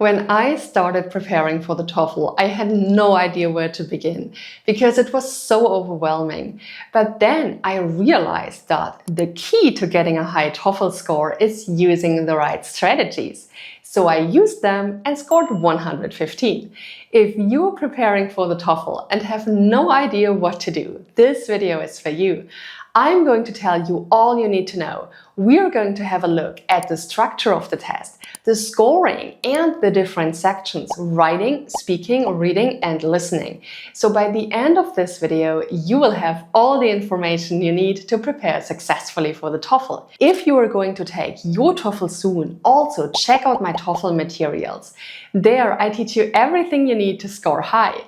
When I started preparing for the TOEFL, I had no idea where to begin because it was so overwhelming. But then I realized that the key to getting a high TOEFL score is using the right strategies. So I used them and scored 115. If you're preparing for the TOEFL and have no idea what to do, this video is for you. I'm going to tell you all you need to know. We're going to have a look at the structure of the test, the scoring, and the different sections: writing, speaking, reading, and listening. So by the end of this video, you will have all the information you need to prepare successfully for the TOEFL. If you are going to take your TOEFL soon, also check out my TOEFL materials. There, I teach you everything you need to score high.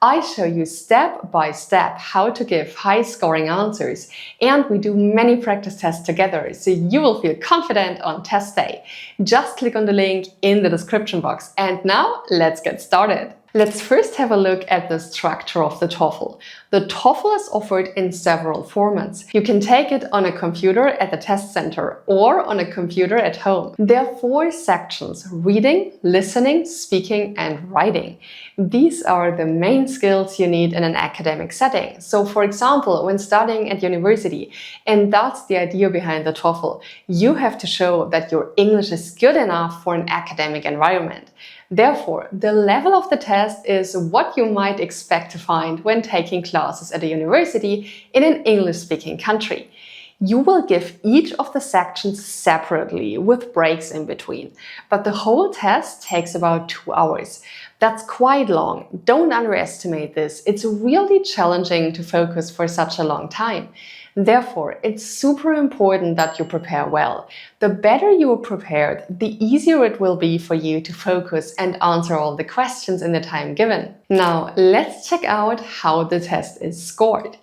I show you step by step how to give high scoring answers, and we do many practice tests together, so you will feel confident on test day. Just click on the link in the description box. And now let's get started. Let's first have a look at the structure of the TOEFL. The TOEFL is offered in several formats. You can take it on a computer at the test center or on a computer at home. There are 4 sections: reading, listening, speaking, and writing. These are the main skills you need in an academic setting. So for example, when studying at university, and that's the idea behind the TOEFL, you have to show that your English is good enough for an academic environment. Therefore, the level of the test is what you might expect to find when taking classes at a university in an English-speaking country. You will give each of the sections separately with breaks in between, but the whole test takes about 2 hours. That's quite long. Don't underestimate this. It's really challenging to focus for such a long time. Therefore, it's super important that you prepare well. The better you are prepared, the easier it will be for you to focus and answer all the questions in the time given. Now, let's check out how the test is scored.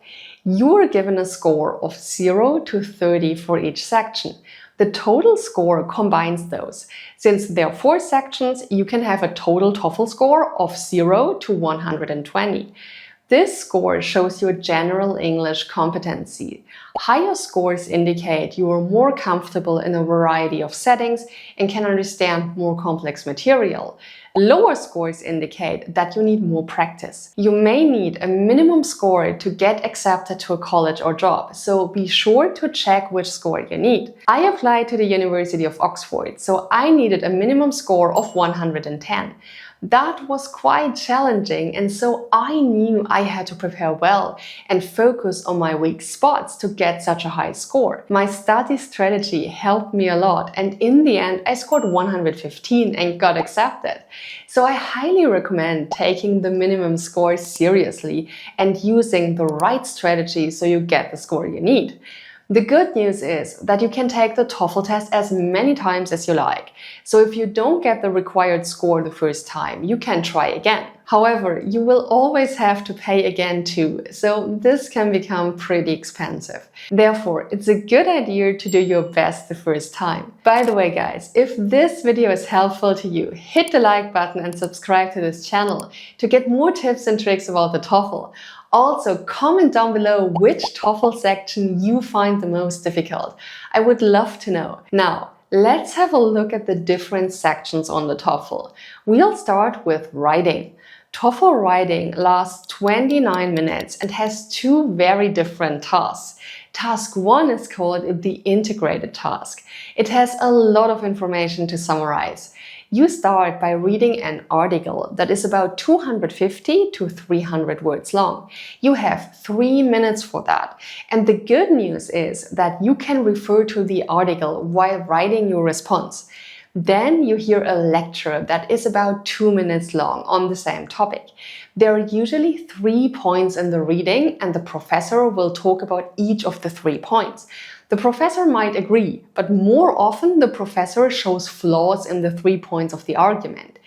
You are given a score of 0 to 30 for each section. The total score combines those. Since there are 4 sections, you can have a total TOEFL score of 0 to 120. This score shows your general English competency. Higher scores indicate you are more comfortable in a variety of settings and can understand more complex material. Lower scores indicate that you need more practice. You may need a minimum score to get accepted to a college or job, so be sure to check which score you need. I applied to the University of Oxford, so I needed a minimum score of 110. That was quite challenging, and so I knew I had to prepare well and focus on my weak spots to get such a high score. My study strategy helped me a lot, and in the end I scored 115 and got accepted. So I highly recommend taking the minimum score seriously and using the right strategy so you get the score you need. The good news is that you can take the TOEFL test as many times as you like. So if you don't get the required score the first time, you can try again. However, you will always have to pay again too, so this can become pretty expensive. Therefore, it's a good idea to do your best the first time. By the way, guys, if this video is helpful to you, hit the like button and subscribe to this channel to get more tips and tricks about the TOEFL. Also, comment down below which TOEFL section you find the most difficult. I would love to know. Now, let's have a look at the different sections on the TOEFL. We'll start with writing. TOEFL writing lasts 29 minutes and has 2 very different tasks. Task 1 is called the integrated task. It has a lot of information to summarize. You start by reading an article that is about 250 to 300 words long. You have 3 minutes for that. And the good news is that you can refer to the article while writing your response. Then you hear a lecture that is about 2 minutes long on the same topic. There are usually 3 points in the reading, and the professor will talk about each of the 3 points. The professor might agree, but more often the professor shows flaws in the 3 points of the argument.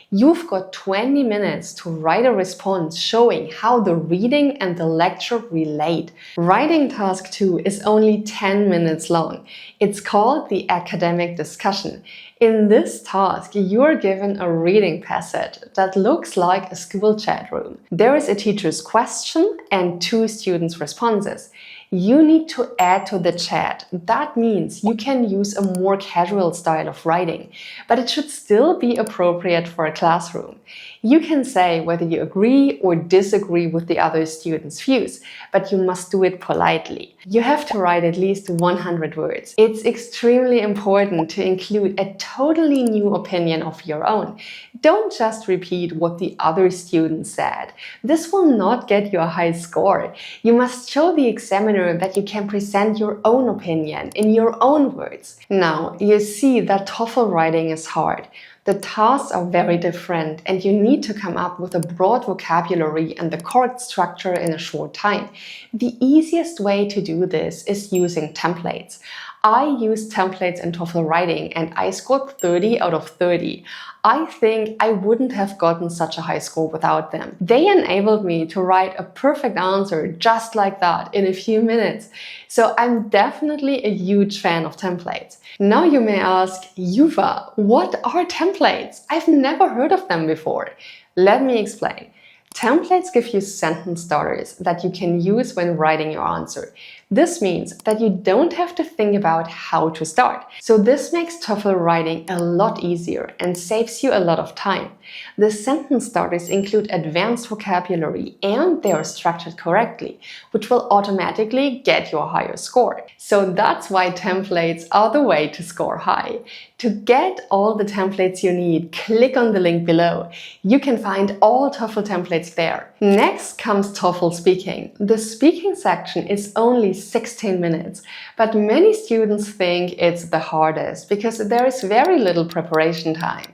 You've got 20 minutes to write a response showing how the reading and the lecture relate. Writing task 2 is only 10 minutes long. It's called the academic discussion. In this task, you are given a reading passage that looks like a school chat room. There is a teacher's question and 2 students' responses. you need to add to the chat. That means you can use a more casual style of writing, but it should still be appropriate for a classroom. You can say whether you agree or disagree with the other students' views, but you must do it politely. You have to write at least 100 words. It's extremely important to include a totally new opinion of your own. Don't just repeat what the other students said. This will not get you a high score. You must show the examiner that you can present your own opinion in your own words. Now, you see that TOEFL writing is hard. The tasks are very different and you need to come up with a broad vocabulary and the correct structure in a short time. The easiest way to do this is using templates. I used templates in TOEFL writing and I scored 30 out of 30. I think I wouldn't have gotten such a high score without them. They enabled me to write a perfect answer just like that in a few minutes. So I'm definitely a huge fan of templates. Now you may ask, Juva, what are templates? I've never heard of them before. Let me explain. Templates give you sentence starters that you can use when writing your answer. This means that you don't have to think about how to start. So this makes TOEFL writing a lot easier and saves you a lot of time. The sentence starters include advanced vocabulary and they are structured correctly, which will automatically get you a higher score. So that's why templates are the way to score high. To get all the templates you need, click on the link below. You can find all TOEFL templates there. Next comes TOEFL Speaking. The speaking section is only 16 minutes, but many students think it's the hardest because there is very little preparation time.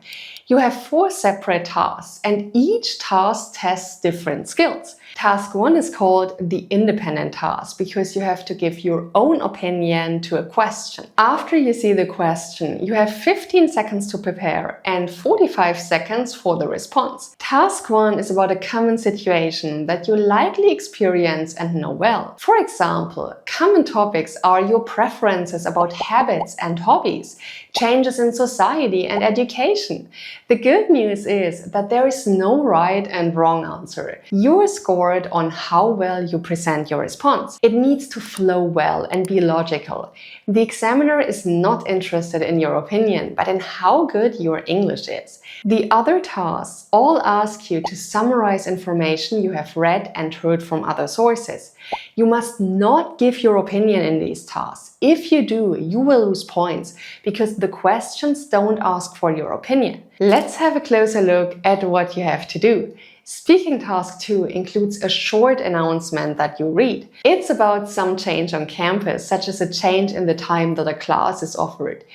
You have 4 separate tasks and each task tests different skills. Task 1 is called the independent task because you have to give your own opinion to a question. After you see the question, you have 15 seconds to prepare and 45 seconds for the response. Task 1 is about a common situation that you likely experience and know well. For example, common topics are your preferences about habits and hobbies, changes in society and education. The good news is that there is no right and wrong answer. You are scored on how well you present your response. It needs to flow well and be logical. The examiner is not interested in your opinion, but in how good your English is. The other tasks all ask you to summarize information you have read and heard from other sources. You must not give your opinion in these tasks. If you do, you will lose points because the questions don't ask for your opinion. Let's have a closer look at what you have to do. Speaking task 2 includes a short announcement that you read. It's about some change on campus, such as a change in the time that a class is offered.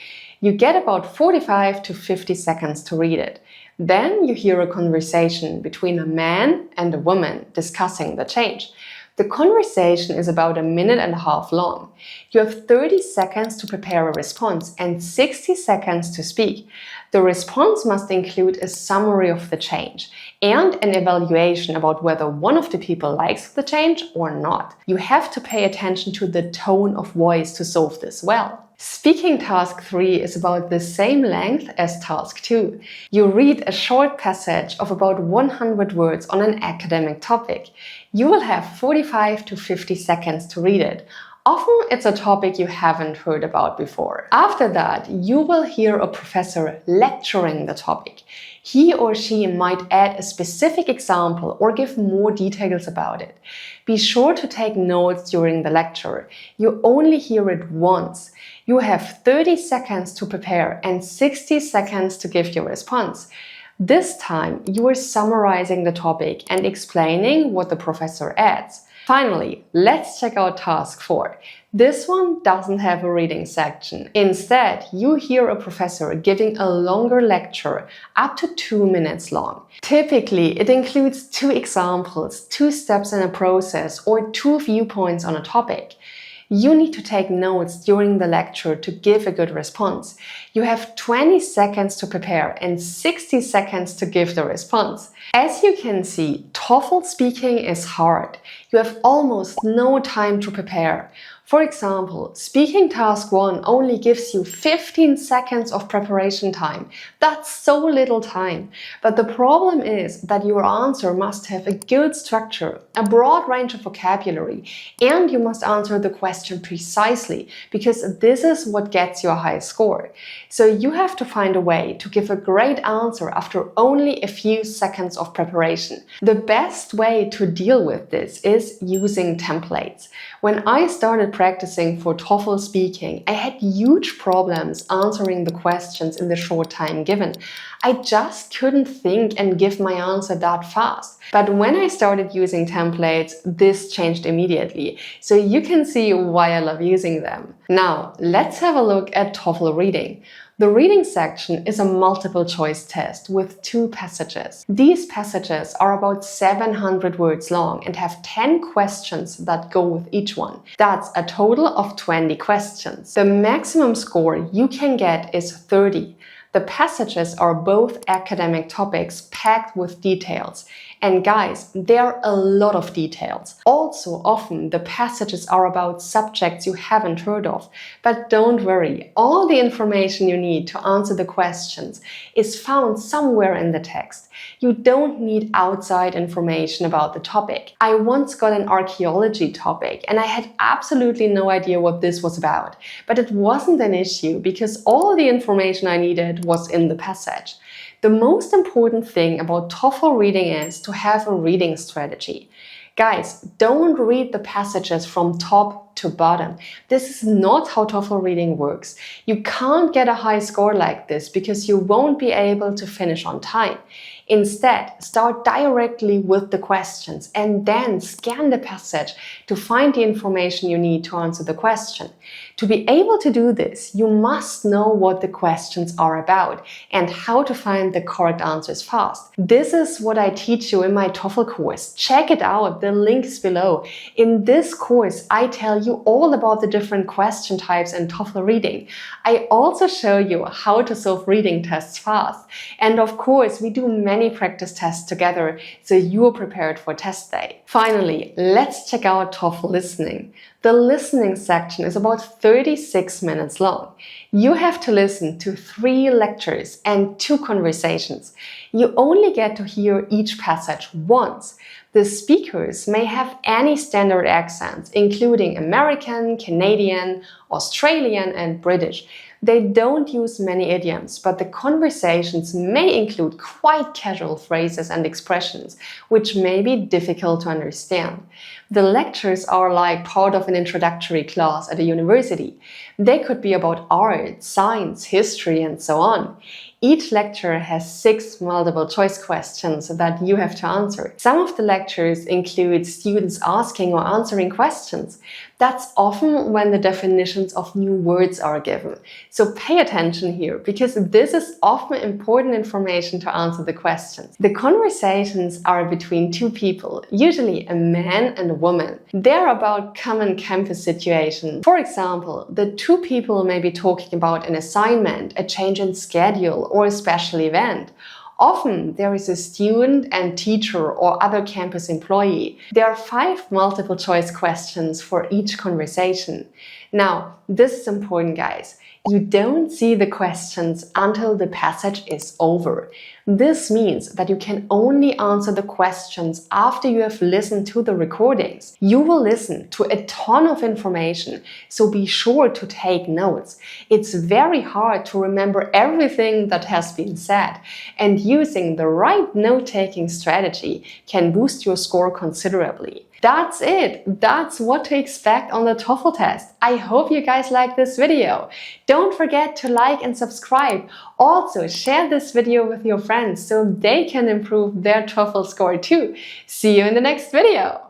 You get about 45 to 50 seconds to read it. Then you hear a conversation between a man and a woman discussing the change. The conversation is about 1.5 minutes long. You have 30 seconds to prepare a response and 60 seconds to speak. The response must include a summary of the change and an evaluation about whether one of the people likes the change or not. You have to pay attention to the tone of voice to solve this well. Speaking task 3 is about the same length as task 2. You read a short passage of about 100 words on an academic topic. You will have 45 to 50 seconds to read it. Often it's a topic you haven't heard about before. After that, you will hear a professor lecturing the topic. He or she might add a specific example or give more details about it. Be sure to take notes during the lecture. You only hear it once. You have 30 seconds to prepare and 60 seconds to give your response. This time, you are summarizing the topic and explaining what the professor adds. Finally, let's check out task 4. This one doesn't have a reading section. Instead, you hear a professor giving a longer lecture, up to 2 minutes long. Typically, it includes 2 examples, 2 steps in a process, or 2 viewpoints on a topic. You need to take notes during the lecture to give a good response. You have 20 seconds to prepare and 60 seconds to give the response. As you can see, TOEFL speaking is hard. You have almost no time to prepare. For example, speaking task 1 only gives you 15 seconds of preparation time. That's so little time. But the problem is that your answer must have a good structure, a broad range of vocabulary, and you must answer the question precisely, because this is what gets you a high score. So you have to find a way to give a great answer after only a few seconds of preparation. The best way to deal with this is using templates. When I started practicing for TOEFL speaking, I had huge problems answering the questions in the short time given. I just couldn't think and give my answer that fast. But when I started using templates, this changed immediately. So you can see why I love using them. Now, let's have a look at TOEFL Reading. The reading section is a multiple choice test with 2 passages. These passages are about 700 words long and have 10 questions that go with each one. That's a total of 20 questions. The maximum score you can get is 30. The passages are both academic topics packed with details. And guys, there are a lot of details. Also, often the passages are about subjects you haven't heard of. But don't worry, all the information you need to answer the questions is found somewhere in the text. You don't need outside information about the topic. I once got an archaeology topic and I had absolutely no idea what this was about. But it wasn't an issue because all the information I needed was in the passage. The most important thing about TOEFL reading is to have a reading strategy. Guys, don't read the passages from top to bottom. This is not how TOEFL reading works. You can't get a high score like this because you won't be able to finish on time. Instead, start directly with the questions and then scan the passage to find the information you need to answer the question. To be able to do this, you must know what the questions are about and how to find the correct answers fast. This is what I teach you in my TOEFL course. Check it out, the link is below. In this course, I tell you all about the different question types in TOEFL reading. I also show you how to solve reading tests fast. And of course, we do many practice tests together, so you're prepared for test day. Finally, let's check out TOEFL Listening. The listening section is about 36 minutes long. You have to listen to 3 lectures and 2 conversations. You only get to hear each passage once. The speakers may have any standard accents, including American, Canadian, Australian, and British. They don't use many idioms, but the conversations may include quite casual phrases and expressions, which may be difficult to understand. The lectures are like part of an introductory class at a university. They could be about art, science, history, and so on. Each lecture has 6 multiple choice questions that you have to answer. Some of the lectures include students asking or answering questions. That's often when the definitions of new words are given. So pay attention here, because this is often important information to answer the questions. The conversations are between 2 people, usually a man and a woman. They're about common campus situations. For example, the 2 people may be talking about an assignment, a change in schedule, or a special event. Often there is a student and teacher or other campus employee. There are 5 multiple choice questions for each conversation. Now, this is important, guys. You don't see the questions until the passage is over. This means that you can only answer the questions after you have listened to the recordings. You will listen to a ton of information, so be sure to take notes. It's very hard to remember everything that has been said, and using the right note-taking strategy can boost your score considerably. That's it. That's what to expect on the TOEFL test. I hope you guys like this video. Don't forget to like and subscribe. Also, share this video with your friends so they can improve their TOEFL score too. See you in the next video.